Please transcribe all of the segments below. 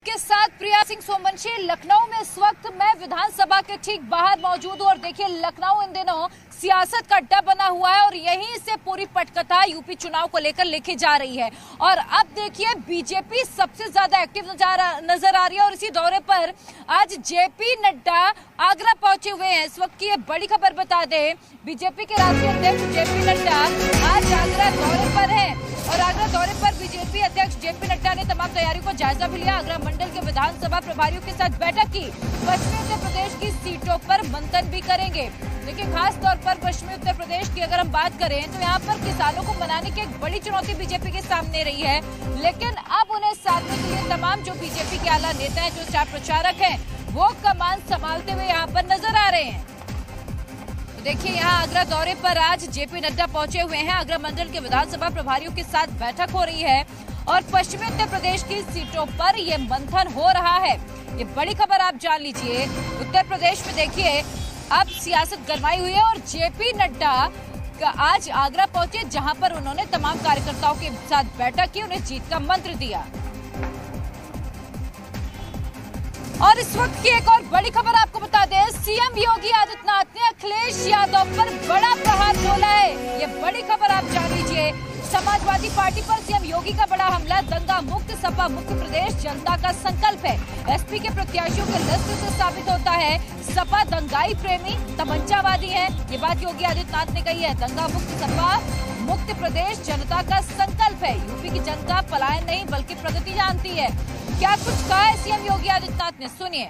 के साथ प्रिया सिंह सोमवंशी। लखनऊ में इस वक्त मैं विधानसभा के ठीक बाहर मौजूद हूँ और देखिए लखनऊ इन दिनों सियासत का अड्डा बना हुआ है और यहीं से पूरी पटकथा यूपी चुनाव को लेकर लेके जा रही है। और अब देखिए बीजेपी सबसे ज्यादा एक्टिव नजर आ रही है और इसी दौरे पर आज जेपी नड्डा आगरा पहुंचे हुए हैं। इस वक्त की ये बड़ी खबर बता दें, बीजेपी के राष्ट्रीय अध्यक्ष जेपी नड्डा आज आगरा दौरे पर है और आगरा दौरे पर बीजेपी अध्यक्ष जेपी नड्डा ने तमाम तैयारियों का जायजा भी लिया। आगरा मंडल के विधानसभा प्रभारियों के साथ बैठक की। पश्चिमी उत्तर प्रदेश की सीटों पर मंथन भी करेंगे। देखिए खास तौर पर पश्चिमी उत्तर प्रदेश की अगर हम बात करें तो यहाँ पर किसानों को मनाने की एक बड़ी चुनौती बीजेपी के सामने रही है, लेकिन अब उन्हें साधने के लिए तमाम जो बीजेपी के आला नेता हैं, जो स्टार प्रचारक हैं, वो कमान संभालते हुए यहाँ पर नजर आ रहे हैं। देखिए यहाँ आगरा दौरे पर आज जेपी नड्डा पहुंचे हुए हैं। आगरा मंडल के विधानसभा प्रभारियों के साथ बैठक हो रही है और पश्चिमी उत्तर प्रदेश की सीटों पर ये मंथन हो रहा है। ये बड़ी खबर आप जान लीजिए। उत्तर प्रदेश में देखिए अब सियासत गरमाई हुई है और जेपी नड्डा आज आगरा पहुंचे, जहां पर उन्होंने तमाम कार्यकर्ताओं के साथ बैठक की, उन्हें जीत का मंत्र दिया। और इस वक्त की एक और बड़ी खबर आपको बता दें, सीएम योगी आदित्यनाथ ने अखिलेश यादव पर बड़ा प्रहार बोला है। ये बड़ी खबर आप जान लीजिए। समाजवादी पार्टी पर सीएम योगी का बड़ा हमला। दंगा मुक्त सपा मुक्त प्रदेश जनता का संकल्प है। एसपी के प्रत्याशियों के लिस्ट से साबित होता है सपा दंगाई प्रेमी तमंचावादी है। ये बात योगी आदित्यनाथ ने कही है। दंगा मुक्त सपा मुक्त प्रदेश जनता का संकल्प है। यूपी की जनता पलायन नहीं बल्कि प्रगति जानती है। क्या कुछ कहा है सीएम योगी आदित्यनाथ ने, सुनिए।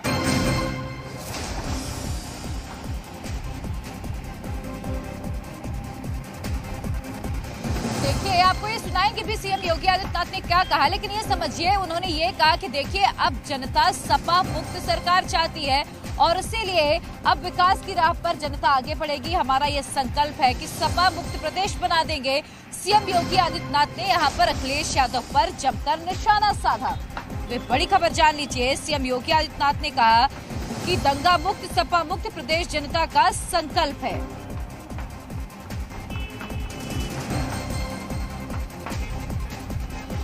देखिए आपको ये सुनाएंगे भी सीएम योगी आदित्यनाथ ने क्या कहा, लेकिन ये समझिए उन्होंने ये कहा कि देखिए अब जनता सपा मुक्त सरकार चाहती है और इसीलिए अब विकास की राह पर जनता आगे बढ़ेगी। हमारा ये संकल्प है कि सपा मुक्त प्रदेश बना देंगे। सीएम योगी आदित्यनाथ ने यहाँ पर अखिलेश यादव पर जमकर निशाना साधा। तो बड़ी खबर जान लीजिए, सीएम योगी आदित्यनाथ ने कहा कि दंगा मुक्त सपा मुक्त प्रदेश जनता का संकल्प है।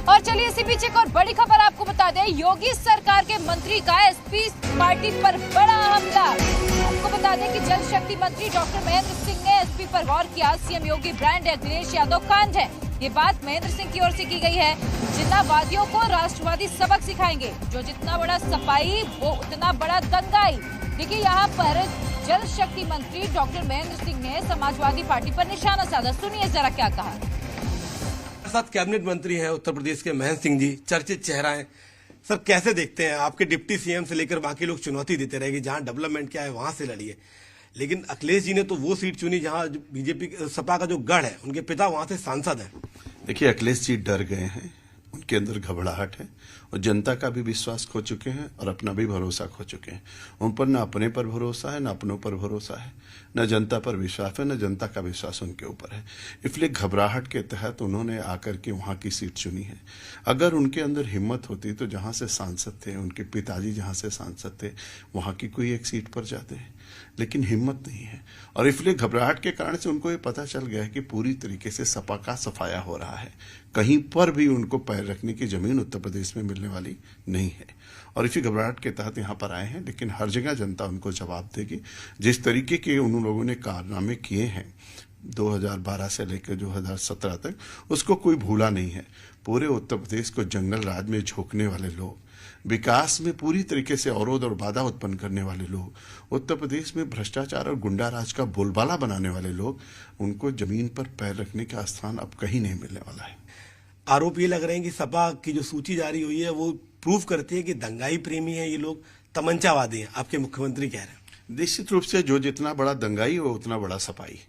और चलिए इसी बीच एक और बड़ी खबर आपको बता दें, योगी सरकार के मंत्री का एसपी पार्टी पर बड़ा हमला। आपको बता दें कि जल शक्ति मंत्री डॉक्टर महेंद्र सिंह ने एसपी पर वार किया। सीएम योगी ब्रांड अखिलेश यादव कांड है। ये बात महेंद्र सिंह की ओर से की गई है। जिन्नावादियों को राष्ट्रवादी सबक सिखाएंगे। जो जितना बड़ा सपाई वो उतना बड़ा दंगाई। देखिए यहाँ पर जल शक्ति मंत्री डॉक्टर महेंद्र सिंह ने समाजवादी पार्टी पर निशाना साधा। सुनिए जरा क्या कहा। साथ कैबिनेट मंत्री हैं उत्तर प्रदेश के महेंद्र सिंह जी, चर्चित चेहरा है। सर कैसे देखते हैं, आपके डिप्टी सीएम से लेकर बाकी लोग चुनौती देते रहेंगे, जहां डेवलपमेंट क्या है वहां से लड़िए, लेकिन अखिलेश जी ने तो वो सीट चुनी जहां बीजेपी सपा का जो गढ़ है, उनके पिता वहां से सांसद है। देखिए अखिलेश जी डर गए हैं, उनके अंदर घबराहट है और जनता का भी विश्वास खो चुके हैं और अपना भी भरोसा खो चुके हैं। उन पर न अपने पर भरोसा है, न अपनों पर भरोसा है, न जनता पर विश्वास है, न जनता का विश्वास उनके ऊपर है। इसलिए घबराहट के तहत उन्होंने आकर के वहां की सीट चुनी है। अगर उनके अंदर हिम्मत होती तो जहां से सांसद थे, उनके पिताजी जहां से सांसद थे, वहां की कोई एक सीट पर जाते हैं, लेकिन हिम्मत नहीं है। और इसलिए घबराहट के कारण से उनको ये पता चल गया है कि पूरी तरीके से सपा का सफाया हो रहा है। कहीं पर भी उनको पैर रखने की जमीन उत्तर प्रदेश में मिलने वाली नहीं है और इसी घबराहट के तहत यहाँ पर आए हैं। लेकिन हर जगह जनता उनको जवाब देगी। जिस तरीके के उन लोगों ने कारनामे किए हैं 2012 से लेकर 2017 तक, उसको कोई भूला नहीं है। पूरे उत्तर प्रदेश को जंगल राज में झोंकने वाले लोग, विकास में पूरी तरीके से अवरोध और बाधा उत्पन्न करने वाले लोग, उत्तर प्रदेश में भ्रष्टाचार और गुंडा राज का बोलबाला बनाने वाले लोग, उनको जमीन पर पैर रखने का स्थान अब कहीं नहीं मिलने वाला है। आरोप ये लग रहे हैं कि सपा की जो सूची जारी हुई है वो प्रूव करती है कि दंगाई प्रेमी है ये लोग, तमंचावादी हैं। आपके मुख्यमंत्री कह रहे हैं। निश्चित रूप से जो जितना बड़ा दंगाई हो उतना बड़ा सपाई।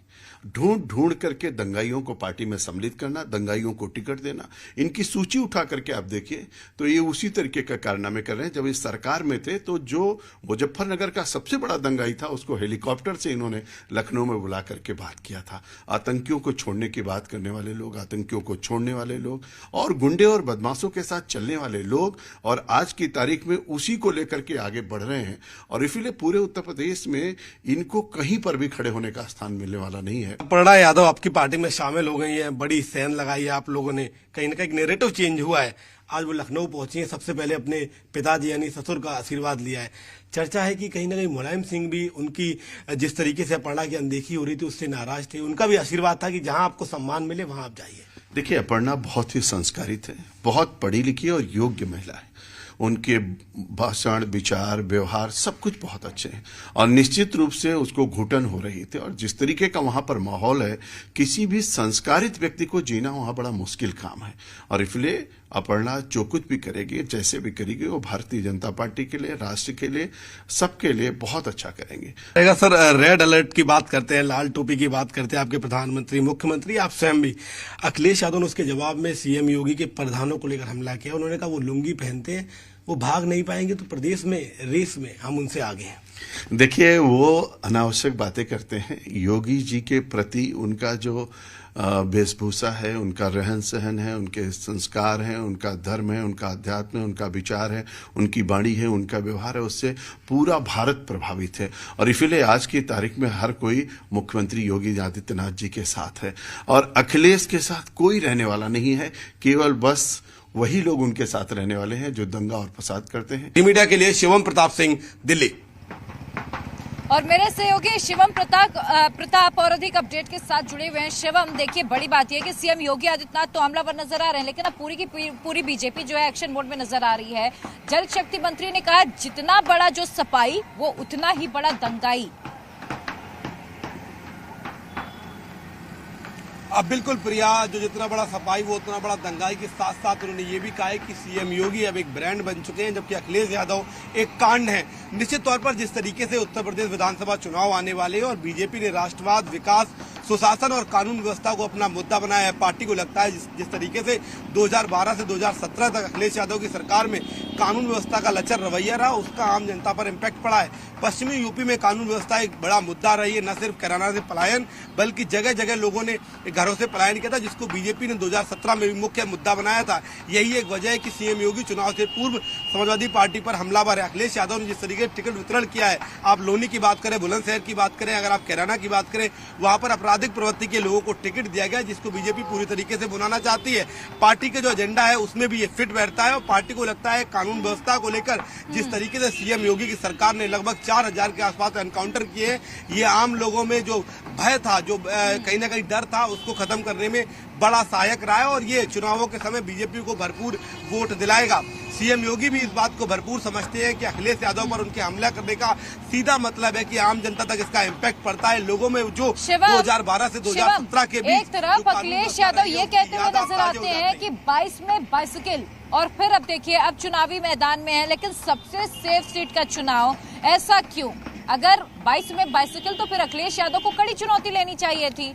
ढूंढ ढूंढ करके दंगाइयों को पार्टी में सम्मिलित करना, दंगाइयों को टिकट देना, इनकी सूची उठा करके आप देखिए तो ये उसी तरीके का कारनामे कर रहे हैं। जब इस सरकार में थे तो जो मुजफ्फरनगर का सबसे बड़ा दंगाई था उसको हेलीकॉप्टर से इन्होंने लखनऊ में बुला करके बात किया था। आतंकियों को छोड़ने की बात करने वाले लोग, आतंकियों को छोड़ने वाले लोग और गुंडे और बदमाशों के साथ चलने वाले लोग, और आज की तारीख में उसी को लेकर के आगे बढ़ रहे हैं। और इसीलिए पूरे उत्तर प्रदेश में इनको कहीं पर भी खड़े होने का स्थान मिलने वाला नहीं है। अपर्णा यादव आपकी पार्टी में शामिल हो गई है, बड़ी सेन लगाई है आप लोगों ने, कहीं ना कहीं नेरेटिव चेंज हुआ है। आज वो लखनऊ पहुंची हैं, सबसे पहले अपने पिताजी यानी ससुर का आशीर्वाद लिया है। चर्चा है कि कहीं ना कहीं मुलायम सिंह भी उनकी जिस तरीके से अपर्णा की अनदेखी हो रही थी उससे नाराज थे, उनका भी आशीर्वाद था कि जहां आपको सम्मान मिले वहां आप जाइए। देखिए, अपर्णा बहुत ही संस्कारित है, बहुत पढ़ी लिखी और योग्य महिला है। उनके भाषण, विचार, व्यवहार सब कुछ बहुत अच्छे हैं और निश्चित रूप से उसको घुटन हो रही थी। और जिस तरीके का वहां पर माहौल है, किसी भी संस्कारित व्यक्ति को जीना वहां बड़ा मुश्किल काम है। और इसलिए अपर्णा जो कुछ भी करेगी, जैसे भी करेगी, वो भारतीय जनता पार्टी के लिए, राष्ट्र के लिए, सबके लिए बहुत अच्छा करेंगे। सर, रेड अलर्ट की बात करते हैं, लाल टोपी की बात करते हैं, आपके प्रधानमंत्री, मुख्यमंत्री, आप स्वयं भी। अखिलेश यादव ने उसके जवाब में सीएम योगी के प्रधानों को लेकर हमला किया। उन्होंने कहा वो लुंगी पहनते हैं, वो भाग नहीं पाएंगे, तो प्रदेश में रेस में हम उनसे आगे हैं। देखिए, वो अनावश्यक बातें करते हैं। योगी जी के प्रति उनका जो वेशभूषा है, उनका रहन सहन है, उनके संस्कार हैं, उनका धर्म है, उनका अध्यात्म है, उनका विचार है, उनकी वाणी है, उनका व्यवहार है, उससे पूरा भारत प्रभावित है। और इसलिए आज की तारीख में हर कोई मुख्यमंत्री योगी आदित्यनाथ जी के साथ है और अखिलेश के साथ कोई रहने वाला नहीं है। केवल बस वही लोग उनके साथ रहने वाले हैं जो दंगा और फसाद करते हैं। मीडिया के लिए शिवम प्रताप सिंह, दिल्ली। और मेरे सहयोगी शिवम प्रताप और अधिक अपडेट के साथ जुड़े हुए हैं। शिवम, देखिए, बड़ी बात यह है कि सीएम योगी आदित्यनाथ तो हमलावर नजर आ रहे हैं, लेकिन अब पूरी की पूरी बीजेपी जो है एक्शन मोड में नजर आ रही है। जल शक्ति मंत्री ने कहा जितना बड़ा जो सफाई वो उतना ही बड़ा दंगाई। अब बिल्कुल प्रिया, जो जितना बड़ा सफाई वो उतना बड़ा दंगाई के साथ साथ उन्होंने ये भी कहा है कि सीएम योगी अब एक ब्रांड बन चुके हैं, जबकि अखिलेश यादव एक कांड है। निश्चित तौर पर जिस तरीके से उत्तर प्रदेश विधानसभा चुनाव आने वाले हैं और बीजेपी ने राष्ट्रवाद, विकास, सुशासन और कानून व्यवस्था को अपना मुद्दा बनाया है, पार्टी को लगता है जिस तरीके से 2012 से 2017 तक अखिलेश यादव की सरकार में कानून व्यवस्था का लचर रवैया रहा, उसका आम जनता पर इम्पैक्ट पड़ा है। पश्चिमी यूपी में कानून व्यवस्था एक बड़ा मुद्दा रही है, न सिर्फ कैराना से पलायन बल्कि जगह जगह लोगों ने घरों से पलायन किया था, जिसको बीजेपी ने 2017 में भी मुख्य मुद्दा बनाया था। यही एक वजह है कि सीएम योगी चुनाव से पूर्व समाजवादी पार्टी पर हमलावर है। अखिलेश यादव ने जिस तरीके से टिकट वितरण किया है, आप लोनी की बात करें, बुलंदशहर की बात करें, अगर आप कैराना की बात करें, वहां पर आपराधिक प्रवृत्ति के लोगों को टिकट दिया गया, जिसको बीजेपी पूरी तरीके से बुलाना चाहती है। पार्टी के जो एजेंडा है उसमें भी ये फिट बैठता है और पार्टी को लगता है कानून व्यवस्था को लेकर जिस तरीके से सीएम योगी की सरकार ने लगभग 4000 के आसपास एनकाउंटर किए, ये आम लोगों में जो भय था, जो कहीं ना कहीं डर था, उसको खत्म करने में बड़ा सहायक रहा है और ये चुनावों के समय बीजेपी को भरपूर वोट दिलाएगा। सीएम योगी भी इस बात को भरपूर समझते हैं कि अखिलेश यादव पर उनके हमला करने का सीधा मतलब है कि आम जनता तक इसका इम्पैक्ट पड़ता है। लोगों में जो 2012 से 2017 के बीच एक तरफ अखिलेश यादव ये कहते हुए नजर आते हैं कि 22 में बाइसिकल, और फिर अब देखिए अब चुनावी मैदान में है, लेकिन सबसे सेफ सीट का चुनाव, ऐसा क्यों? अगर 22 में बाइसिकल तो फिर अखिलेश यादव को कड़ी चुनौती लेनी चाहिए थी।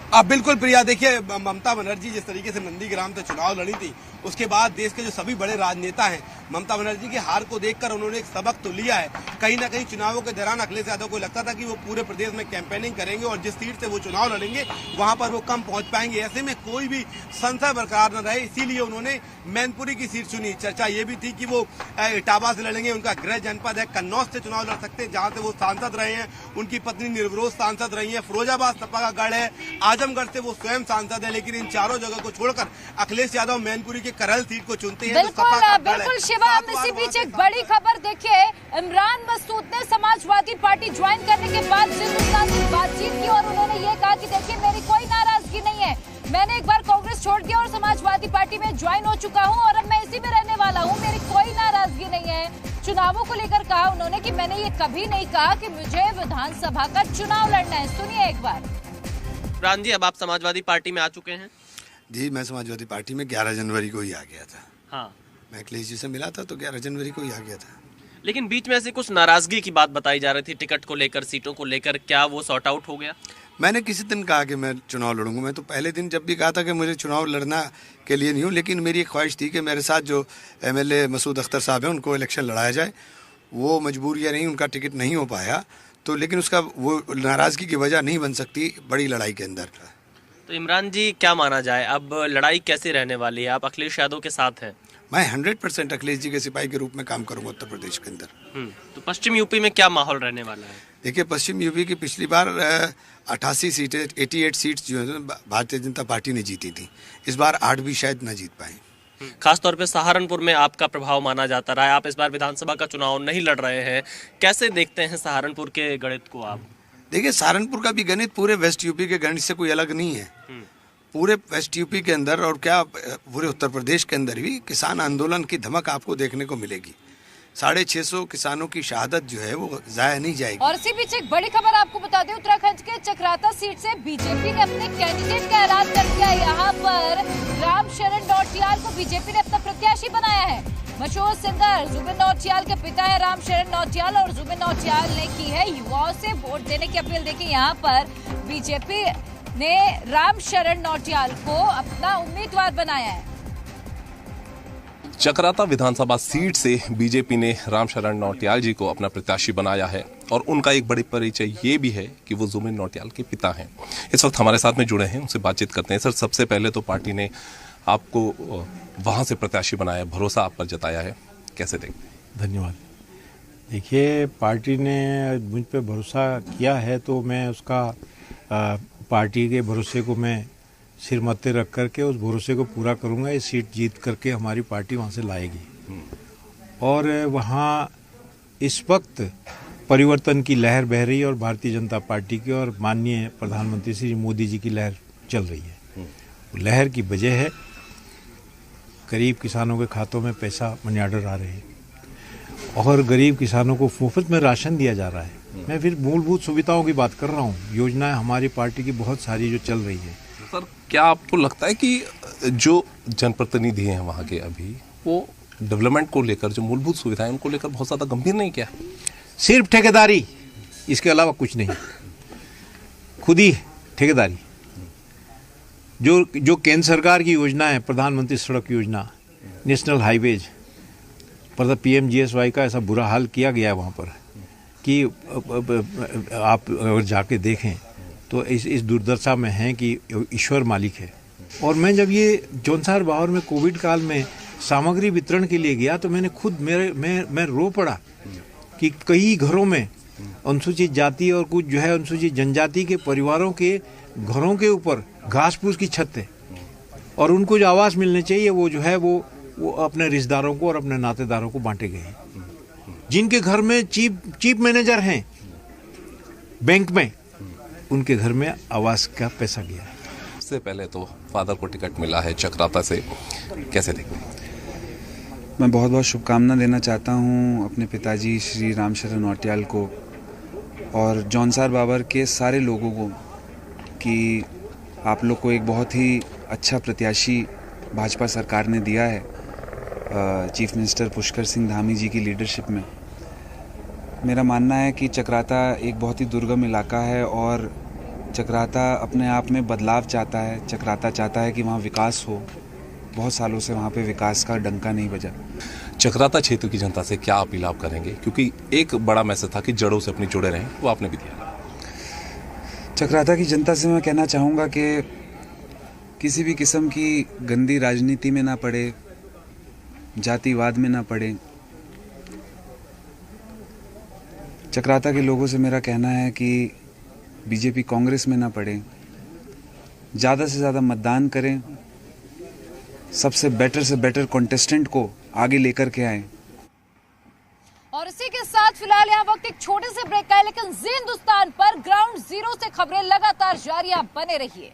अब बिल्कुल प्रिया, देखिए, ममता बनर्जी जिस तरीके से नंदीग्राम से चुनाव लड़ी थी, उसके बाद देश के जो सभी बड़े राजनेता हैं, ममता बनर्जी की हार को देखकर उन्होंने एक सबक तो लिया है। कहीं ना कहीं चुनावों के दौरान अखिलेश यादव को लगता था कि वो पूरे प्रदेश में कैंपेनिंग करेंगे और जिस सीट से वो चुनाव लड़ेंगे वहां पर वो कम पहुंच पाएंगे, ऐसे में कोई भी संशय बरकरार न रहे, इसीलिए उन्होंने मैनपुरी की सीट चुनी। चर्चा ये भी थी कि वो इटावा से लड़ेंगे, उनका गृह जनपद है, कन्नौज से चुनाव लड़ सकते हैं जहां से वो सांसद रहे हैं, उनकी पत्नी निर्विरोध सांसद रही है, फिरोजाबाद सपा का गढ़ है, आजमगढ़ से वो स्वयं सांसद है, लेकिन इन चारों जगह को छोड़कर अखिलेश यादव मैनपुरी के करहल सीट को चुनते हैं। बिल्कुल शिवम, इसी बीच एक बड़ी खबर देखिए, इमरान मसूद ने समाजवादी पार्टी ज्वाइन करने के बाद हिंदुस्तान से बातचीत की और उन्होंने ये कहा कि देखिए मेरी कोई नाराजगी नहीं है, मैंने एक बार कांग्रेस छोड़ दिया और समाजवादी पार्टी में ज्वाइन हो चुका हूं और अब मैं इसी में रहने वाला हूं, मेरी कोई नाराजगी नहीं है। चुनावों को लेकर कहा उन्होंने कि मैंने ये कभी नहीं कहा कि मुझे विधानसभा का चुनाव लड़ना है। सुनिए एक बार। इमरान जी, अब आप समाजवादी पार्टी में आ चुके हैं? जी, मैं समाजवादी पार्टी में 11 जनवरी को ही आ गया था। हाँ, मैं अखिलेश जी से मिला था तो 11 जनवरी को ही आ गया था। लेकिन बीच में ऐसे कुछ नाराजगी की बात बताई जा रही थी, टिकट को लेकर, सीटों को लेकर, क्या वो सॉर्ट आउट हो गया? मैंने किसी दिन कहा कि मैं चुनाव लड़ूंगा। मैं तो पहले दिन जब भी कहा था कि मुझे चुनाव लड़ना के लिए नहीं हूँ, लेकिन मेरी एक ख्वाहिश थी कि मेरे साथ जो MLA मसूद अख्तर साहब हैं उनको इलेक्शन लड़ाया जाए। वो मजबूरी नहीं, उनका टिकट नहीं हो पाया तो, लेकिन उसका वो नाराजगी की वजह नहीं बन सकती बड़ी लड़ाई के अंदर। तो इमरान जी, क्या माना जाए, अब लड़ाई कैसे रहने वाली है? आप अखिलेश यादव के साथ हैं। मैं 100% अखिलेश जी के सिपाही के रूप में काम करूंगा उत्तर प्रदेश के अंदर। तो पश्चिम यूपी में क्या माहौल रहने वाला है? देखिए, पश्चिम यूपी की पिछली बार 88 सीटें 88 सीट्स जो है भारतीय जनता पार्टी ने जीती थी। इस बार 8 भी शायद न जीत पाए। खासतौर पे सहारनपुर में आपका प्रभाव माना जाता रहा है। आप इस बार विधानसभा का चुनाव नहीं लड़ रहे हैं, कैसे देखते हैं सहारनपुर के गणित को आप? देखिए, सहारनपुर का भी गणित पूरे वेस्ट यूपी के गणित से कोई अलग नहीं है। पूरे वेस्ट यूपी के अंदर और क्या पूरे उत्तर प्रदेश के अंदर भी किसान आंदोलन की धमक आपको देखने को मिलेगी। 650 किसानों की शहादत जो है वो जाया नहीं जाएगी। और इसी बीच एक बड़ी खबर आपको बता दें, उत्तराखंड के चक्राता सीट से बीजेपी ने अपने कैंडिडेट का ऐलान कर दिया। यहाँ पर रामशरण नौटियाल को बीजेपी ने अपना प्रत्याशी बनाया है। मशहूर सिंगर जुबिन नौटियाल के पिता है रामशरण नौटियाल और जुबिन नौटियाल ने की है युवाओं से वोट देने की अपील। देखिए, यहाँ पर बीजेपी ने रामशरण नौटियाल को अपना उम्मीदवार बनाया है। चक्राता विधानसभा सीट से बीजेपी ने रामशरण नौटियाल जी को अपना प्रत्याशी बनाया है और उनका एक बड़ी परिचय ये भी है कि वो जुबिन नौटियाल के पिता हैं। इस वक्त हमारे साथ में जुड़े हैं, उनसे बातचीत करते हैं। सर, सबसे पहले तो पार्टी ने आपको वहां से प्रत्याशी बनाया, भरोसा आप पर जताया है, कैसे देखते हैं? धन्यवाद। देखिए, पार्टी ने मुझ पर भरोसा किया है तो मैं उसका पार्टी के भरोसे को मैं सिर मत्थे रख करके उस भरोसे को पूरा करूंगा। ये सीट जीत करके हमारी पार्टी वहां से लाएगी और वहां इस वक्त परिवर्तन की लहर बह रही है और भारतीय जनता पार्टी की और माननीय प्रधानमंत्री श्री मोदी जी की लहर चल रही है। लहर की वजह है गरीब किसानों के खातों में पैसा मनी ऑर्डर आ रहे हैं और गरीब किसानों को मुफ्त में राशन दिया जा रहा है। मैं फिर मूलभूत सुविधाओं की बात कर रहा हूँ। योजनाएं हमारी पार्टी की बहुत सारी जो चल रही है। सर, क्या आपको लगता है कि जो जनप्रतिनिधि हैं वहाँ के अभी वो डेवलपमेंट को लेकर, जो मूलभूत सुविधाएं उनको लेकर बहुत ज़्यादा गंभीर नहीं क्या? सिर्फ ठेकेदारी, इसके अलावा कुछ नहीं। खुद ही ठेकेदारी। जो केंद्र सरकार की योजना है, प्रधानमंत्री सड़क योजना, नेशनल हाईवेज पर PMGSY का ऐसा बुरा हाल किया गया है वहाँ पर कि आप अगर जाके देखें तो इस दुर्दशा में है कि ईश्वर मालिक है। और मैं जब ये जौनसार बावर में कोविड काल में सामग्री वितरण के लिए गया तो मैंने खुद मैं रो पड़ा कि कई घरों में अनुसूचित जाति और कुछ जो है अनुसूचित जनजाति के परिवारों के घरों के ऊपर घास फूस की छत है और उनको जो आवास मिलने चाहिए वो जो है वो अपने रिश्तेदारों को और अपने नातेदारों को बांटे गए हैं। जिनके घर में चीफ मैनेजर हैं बैंक में, उनके घर में आवास का पैसा गया है। सबसे पहले तो फादर को टिकट मिला है चक्राता से, कैसे देखते हैं? मैं बहुत बहुत शुभकामना देना चाहता हूं अपने पिताजी श्री रामशरण नौटियाल को और जौनसार बावर के सारे लोगों को कि आप लोग को एक बहुत ही अच्छा प्रत्याशी भाजपा सरकार ने दिया है चीफ मिनिस्टर पुष्कर सिंह धामी जी की लीडरशिप में। मेरा मानना है कि चक्राता एक बहुत ही दुर्गम इलाका है और चक्राता अपने आप में बदलाव चाहता है। चक्राता चाहता है कि वहाँ विकास हो। बहुत सालों से वहाँ पे विकास का डंका नहीं बजा। चक्राता क्षेत्र की जनता से क्या अपील आप करेंगे, क्योंकि एक बड़ा मैसेज था कि जड़ों से अपनी जुड़े रहें, वो आपने भी दिया। चक्राता की जनता से मैं कहना चाहूँगा कि किसी भी किस्म की गंदी राजनीति में ना पड़े, जातिवाद में ना पड़े। चक्राता के लोगों से मेरा कहना है कि बीजेपी कांग्रेस में ना पड़े, ज़्यादा से ज़्यादा मतदान करें, सबसे बेटर कॉन्टेस्टेंट को आगे लेकर के आए। और इसी के साथ फिलहाल यहाँ वक्त एक छोटे से ब्रेक का है, लेकिन जी हिंदुस्तान पर ग्राउंड जीरो से खबरें लगातार जारी, आप बने रहिए।